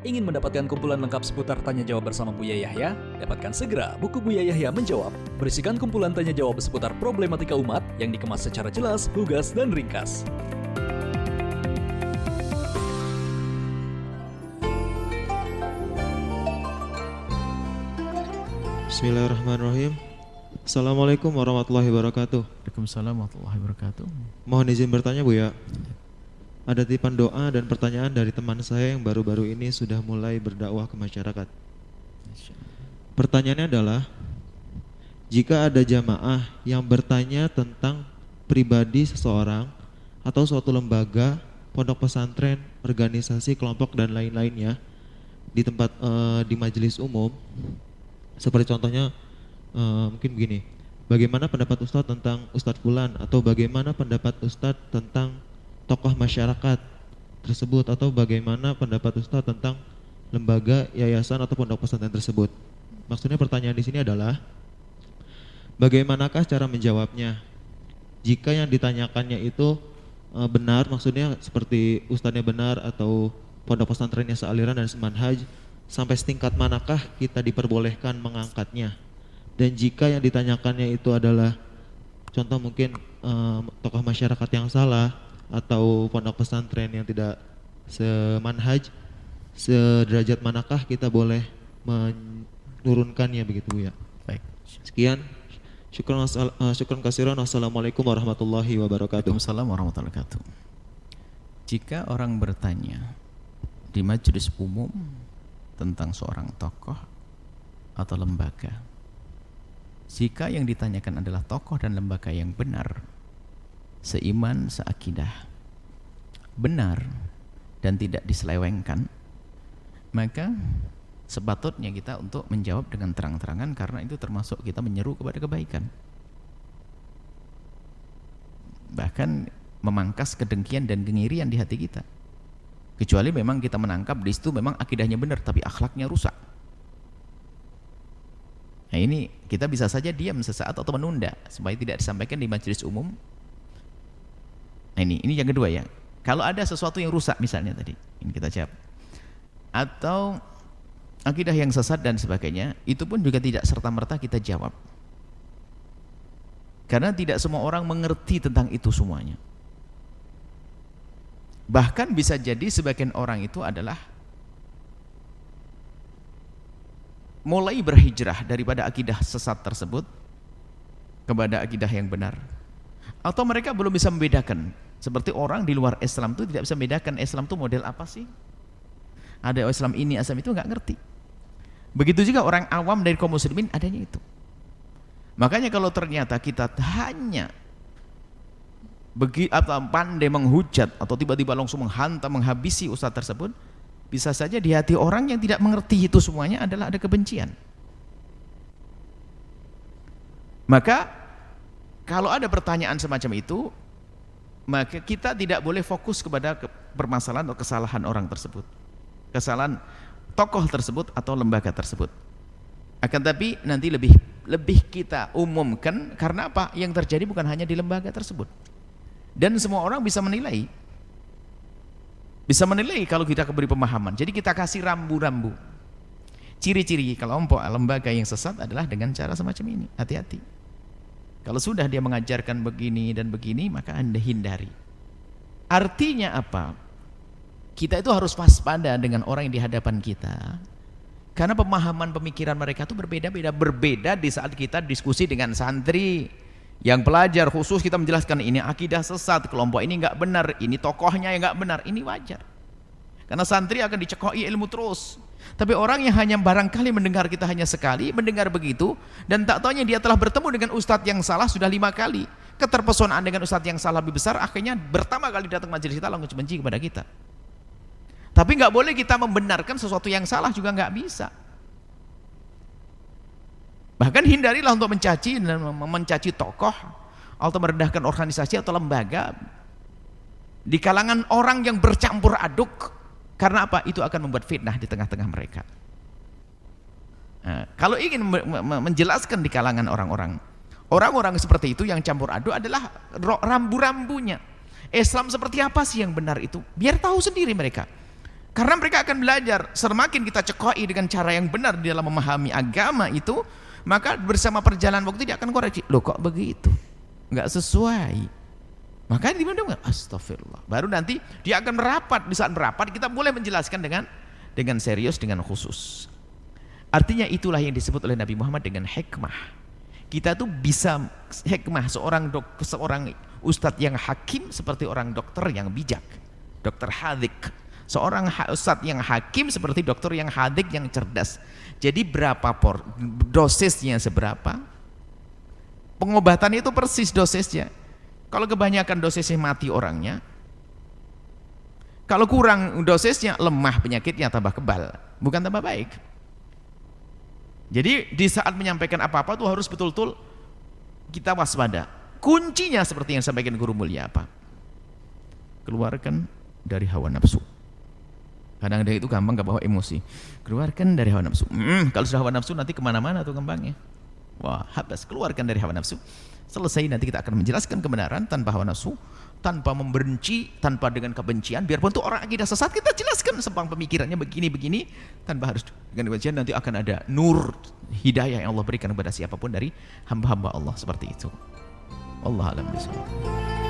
Ingin mendapatkan kumpulan lengkap seputar Tanya Jawab bersama Buya Yahya? Dapatkan segera buku Buya Yahya Menjawab, berisikan kumpulan tanya jawab seputar problematika umat yang dikemas secara jelas, lugas, dan ringkas. Bismillahirrahmanirrahim. Assalamualaikum warahmatullahi wabarakatuh. Waalaikumsalam warahmatullahi wabarakatuh. Mohon izin bertanya, Bu ya. Ada titipan doa dan pertanyaan dari teman saya yang baru-baru ini sudah mulai berdakwah ke masyarakat. Pertanyaannya adalah, jika ada jamaah yang bertanya tentang pribadi seseorang atau suatu lembaga, pondok pesantren, organisasi, kelompok dan lain-lainnya di tempat di majelis umum, seperti contohnya mungkin begini, bagaimana pendapat Ustadz tentang Ustadz Fulan, atau bagaimana pendapat Ustadz tentang tokoh masyarakat tersebut, atau bagaimana pendapat Ustadz tentang lembaga, yayasan atau pondok pesantren tersebut. Maksudnya pertanyaan di sini adalah, bagaimanakah cara menjawabnya? Jika yang ditanyakannya itu benar, maksudnya seperti Ustadznya benar atau pondok pesantrennya sealiran dan semanhaj, sampai setingkat manakah kita diperbolehkan mengangkatnya? Dan jika yang ditanyakannya itu adalah contoh mungkin tokoh masyarakat yang salah atau pondok pesantren yang tidak semanhaj, sederajat manakah kita boleh menurunkannya, begitu Bu ya? Baik. Sekian. Syukran kasiran. Wassalamualaikum warahmatullahi wabarakatuh. Waalaikumsalam warahmatullahi wabarakatuh. Jika orang bertanya di majelis umum tentang seorang tokoh atau lembaga, jika yang ditanyakan adalah tokoh dan lembaga yang benar, seiman, seakidah, benar dan tidak diselewengkan, maka sepatutnya kita untuk menjawab dengan terang-terangan, karena itu termasuk kita menyeru kepada kebaikan, bahkan memangkas kedengkian dan kengirian di hati kita, kecuali memang kita menangkap di situ memang akidahnya benar tapi akhlaknya rusak. Nah ini kita bisa saja diam sesaat atau menunda supaya tidak disampaikan di majelis umum. Nah ini yang kedua ya. Kalau ada sesuatu yang rusak misalnya tadi, ini kita jawab, atau akidah yang sesat dan sebagainya, itu pun juga tidak serta-merta kita jawab, karena tidak semua orang mengerti tentang itu semuanya. Bahkan bisa jadi sebagian orang itu adalah mulai berhijrah daripada akidah sesat tersebut kepada akidah yang benar, atau mereka belum bisa membedakan. Seperti orang di luar Islam itu tidak bisa membedakan Islam itu model apa sih. Ada Islam ini, Islam itu, nggak ngerti. Begitu juga orang awam dari kaum muslimin adanya itu. Makanya kalau ternyata kita hanya atau pandai menghujat atau tiba-tiba langsung menghantam, menghabisi ustadz tersebut, bisa saja di hati orang yang tidak mengerti itu semuanya adalah ada kebencian. Maka kalau ada pertanyaan semacam itu, maka kita tidak boleh fokus kepada permasalahan atau kesalahan orang tersebut, kesalahan tokoh tersebut atau lembaga tersebut. Akan tapi nanti lebih kita umumkan, karena apa? Yang terjadi bukan hanya di lembaga tersebut, dan semua orang bisa menilai kalau kita beri pemahaman. Jadi kita kasih rambu-rambu, ciri-ciri kelompok lembaga yang sesat adalah dengan cara semacam ini. Hati-hati. Kalau sudah dia mengajarkan begini dan begini, maka Anda hindari. Artinya apa? Kita itu harus waspada dengan orang yang di hadapan kita, karena pemahaman pemikiran mereka itu berbeda di saat kita diskusi dengan santri yang pelajar khusus. Kita menjelaskan ini akidah sesat, kelompok ini nggak benar, ini tokohnya yang nggak benar. Ini wajar, karena santri akan dicekoi ilmu terus. Tapi orang yang hanya barangkali mendengar kita hanya sekali, mendengar begitu, dan tak taunya dia telah bertemu dengan ustadz yang salah sudah 5 kali, keterpesonaan dengan ustadz yang salah lebih besar, akhirnya pertama kali datang majelis kita langsung benci kepada kita. Tapi nggak boleh kita membenarkan sesuatu yang salah, juga nggak bisa. Bahkan hindarilah untuk mencaci tokoh atau merendahkan organisasi atau lembaga di kalangan orang yang bercampur aduk. Karena apa? Itu akan membuat fitnah di tengah-tengah mereka. Nah, kalau ingin menjelaskan di kalangan orang-orang seperti itu yang campur aduk adalah rambu-rambunya. Islam seperti apa sih yang benar itu? Biar tahu sendiri mereka. Karena mereka akan belajar. Semakin kita cekoi dengan cara yang benar di dalam memahami agama itu, maka bersama perjalanan waktu dia akan koreksi. Loh kok begitu? Enggak sesuai. Maka dimana astagfirullah. Baru nanti dia akan merapat. Di saat merapat kita boleh menjelaskan dengan serius, dengan khusus. Artinya itulah yang disebut oleh Nabi Muhammad dengan hikmah. Kita tuh bisa hikmah seorang ustadz yang hakim seperti orang dokter yang bijak. Dokter hadik. Seorang ustadz yang hakim seperti dokter yang hadik, yang cerdas. Jadi berapa dosisnya seberapa? Pengobatan itu persis dosisnya. Kalau kebanyakan dosisnya mati orangnya. Kalau kurang dosisnya lemah penyakitnya, tambah kebal, bukan tambah baik. Jadi di saat menyampaikan apa-apa tuh harus betul-betul kita waspada. Kuncinya seperti yang disampaikan guru mulia apa? Keluarkan dari hawa nafsu. Kadang-kadang itu gampang gak bawa emosi. Keluarkan dari hawa nafsu. Kalau sudah hawa nafsu nanti kemana-mana tuh gampangnya. Wah, habis keluarkan dari hawa nafsu. Selesai nanti kita akan menjelaskan kebenaran tanpa hawa nafsu, tanpa membenci, tanpa dengan kebencian. Biarpun tuh orang akidah sesat kita jelaskan sebang pemikirannya begini-begini, tanpa harus dengan kebencian. Nanti akan ada nur hidayah yang Allah berikan kepada siapapun dari hamba-hamba Allah seperti itu. Allah alam bisawab.